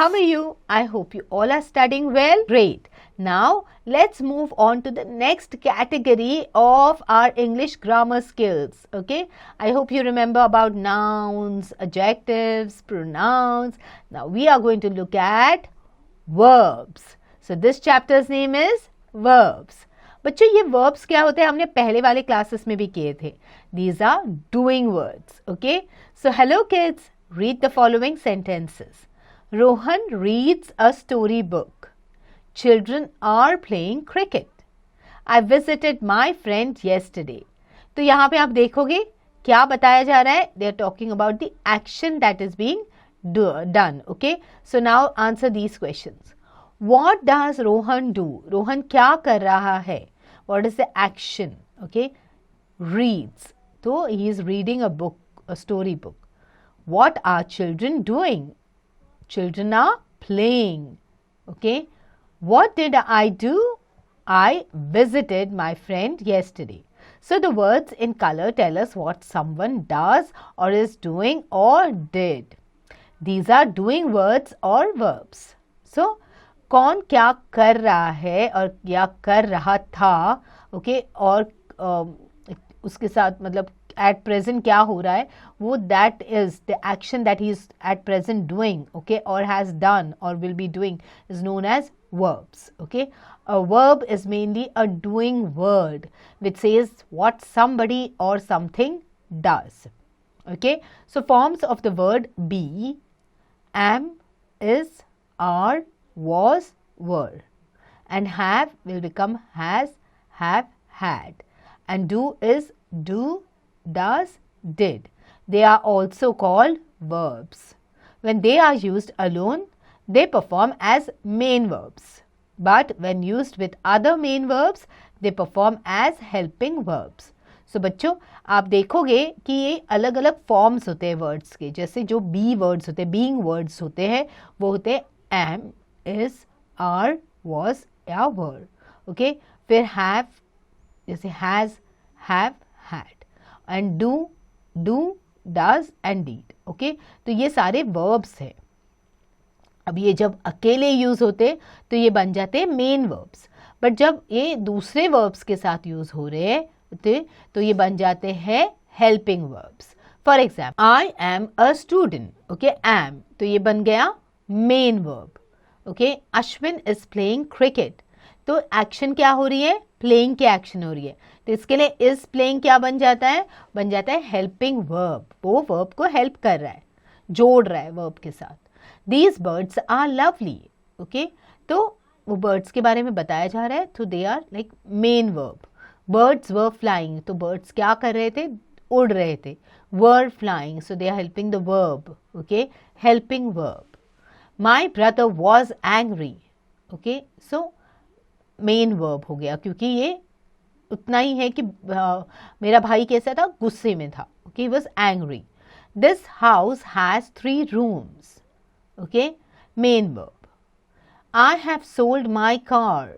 How are you? I hope you all are studying well. Great. Now, let's move on to the next category of our English grammar skills. Okay. I hope you remember about nouns, adjectives, pronouns. Now, we are going to look at verbs. So, this chapter's name is verbs. बच्चों ये verbs क्या होते हैं हमने पहले वाले classes में भी किए थे. These are doing words. Okay. So, hello kids. Read the following sentences. Rohan reads a story book. Children are playing cricket. I visited my friend yesterday. तो यहाँ पे आप देखोगे क्या बताया जा रहा है? They are talking about the action that is being done. Okay. So now answer these questions. What does Rohan do? Rohan क्या कर रहा है? What is the action? Okay. Reads. So he is reading a book, a story book. What are children doing? Children are playing. Okay. What did I do? I visited my friend yesterday. So the words in color tell us what someone does or is doing or did. These are doing words or verbs. So कौन क्या कर रहा है और या कर रहा था, okay, और उसके साथ मतलब at present क्या हो रहा है, वो that is the action that he is at present doing, okay, or has done or will be doing is known as verbs. Okay, a verb is mainly a doing word which says what somebody or something does. Okay, so forms of the word be, am, is, are, was, were, and have will become has, have, had, and do is do, does, did. They are also called verbs. When they are used alone, they perform as main verbs. But when used with other main verbs, they perform as helping verbs. So बच्चों आप देखोगे कि ये अलग अलग forms होते हैं words के. जैसे जो बी वर्ड्स होते हैं, बीइंग वर्ड्स होते हैं, वो होते हैं एम, इज, आर, वॉज या वर. ओके. फिर हैव जैसे has, have, had, and do, does and did. Okay. तो ये सारे वर्ब्स हैं. अब ये जब अकेले यूज होते तो ये बन जाते हैं मेन वर्ब्स, बट जब ये दूसरे वर्ब्स के साथ यूज हो रहे हैं तो ये बन जाते हैं helping verbs. For example I am a student. Okay. Am तो ये बन गया main verb. Okay. Ashwin is playing cricket. तो एक्शन क्या हो रही है? प्लेइंग की एक्शन हो रही है. तो इसके लिए इज प्लेइंग क्या बन जाता है? बन जाता है हेल्पिंग वर्ब. वो वर्ब को हेल्प कर रहा है, जोड़ रहा है वर्ब के साथ. These birds are lovely. Okay. तो वो birds के बारे में बताया जा रहा है. तो they are like main verb. Birds were flying. तो birds क्या कर रहे थे? उड़ रहे थे. Were flying. So they are helping the verb. Okay. Helping verb. My brother was angry. Okay. So main verb हो गया क्योंकि ये उतना ही है कि मेरा भाई कैसा था? गुस्से में था. Okay. He was angry. This house has 3 rooms. Okay, main verb. I have sold my car.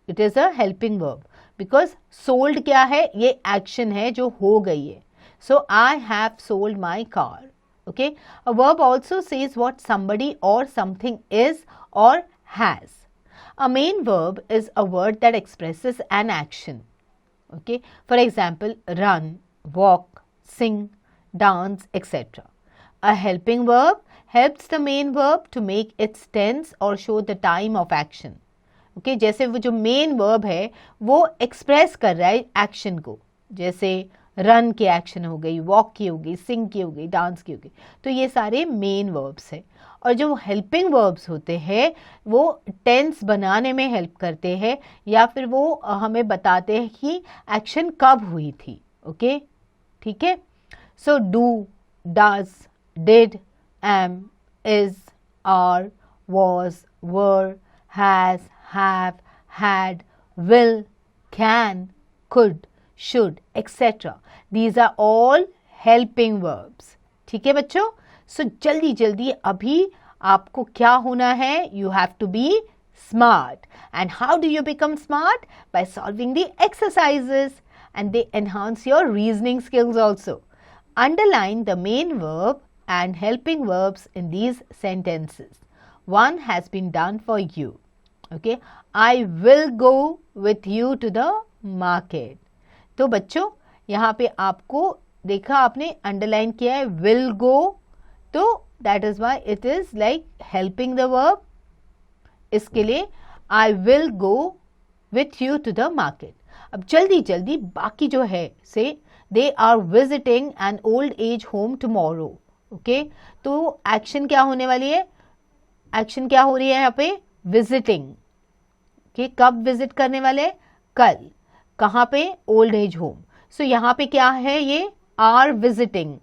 It is a helping verb because sold क्या है? ये action है जो हो गई है. So I have sold my car. Okay, a verb also says what somebody or something is or has. A main verb is a word that expresses an action. Okay, for example, run, walk, sing, dance, etc. A helping verb helps the main verb to make its tense or show the time of action. Okay, जैसे वो जो main verb है वो express कर रहा है action को. जैसे run की action हो गई, walk की हो गई, sing की हो गई, dance की हो गई. तो ये सारे main verbs हैं. और जो helping verbs होते हैं वो tense बनाने में help करते हैं या फिर वो हमें बताते हैं कि action कब हुई थी. Okay, ठीक है. So do, does, did, am, is, are, was, were, has, have, had, will, can, could, should, etc. These are all helping verbs. ठीक है बच्चों. So जल्दी जल्दी अभी आपको क्या होना है? You have to be smart. And how do you become smart? By solving the exercises, and they enhance your reasoning skills also. Underline the main verb and helping verbs in these sentences. One has been done for you. Okay, I will go with you to the market. तो बच्चों यहाँ पे आपको देखा आपने underline किया है will go, तो that is why it is like helping the verb. इसके लिए I will go with you to the market. अब जल्दी जल्दी बाकी जो है से they are visiting an old age home tomorrow. Okay, तो एक्शन क्या होने वाली है, एक्शन क्या हो रही है यहाँ पे, विजिटिंग. ओके, कब विजिट करने वाले, कल. कहाँ पे, ओल्ड एज होम. सो यहाँ पे क्या है, ये are visiting.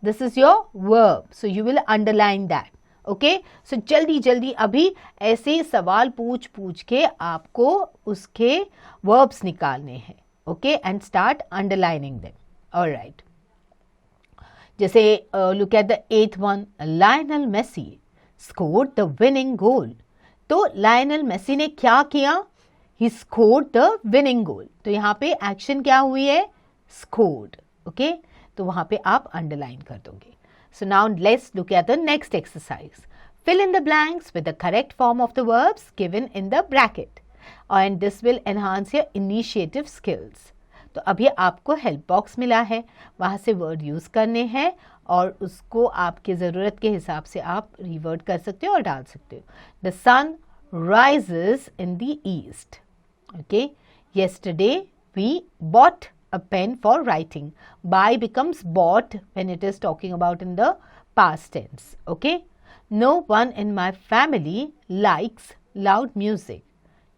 This is your verb, so you will underline that. Okay, so जल्दी जल्दी अभी ऐसे सवाल पूछ पूछ के आपको उसके वर्ब्स निकालने हैं. Okay, and start underlining them. Alright, जैसे look at the 8th one, Lionel Messi scored the winning goal. तो लायनल मेसी ने क्या किया, he scored the winning goal. तो यहाँ पे एक्शन क्या हुई है, स्कोर्ड. ओके, तो वहां पे आप अंडरलाइन कर दोगे. So now let's look at the next exercise. Fill in the blanks with the correct form of the verbs given in the bracket and this will enhance your initiative skills. तो अभी आपको help box मिला है, वहाँ से word use करने हैं और उसको आपकी ज़रूरत के हिसाब से आप रिवर्ट कर सकते हो और डाल सकते हो. The sun rises in the east. Okay, yesterday we bought a pen for writing. Buy becomes bought when it is talking about in the past tense. Okay, no one in my family likes loud music.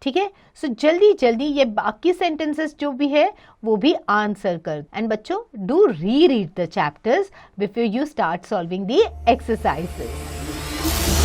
ठीक है, सो जल्दी जल्दी ये बाकी sentences जो भी है वो भी आंसर कर. एंड बच्चों, डू री read the chapters before you start solving the exercises.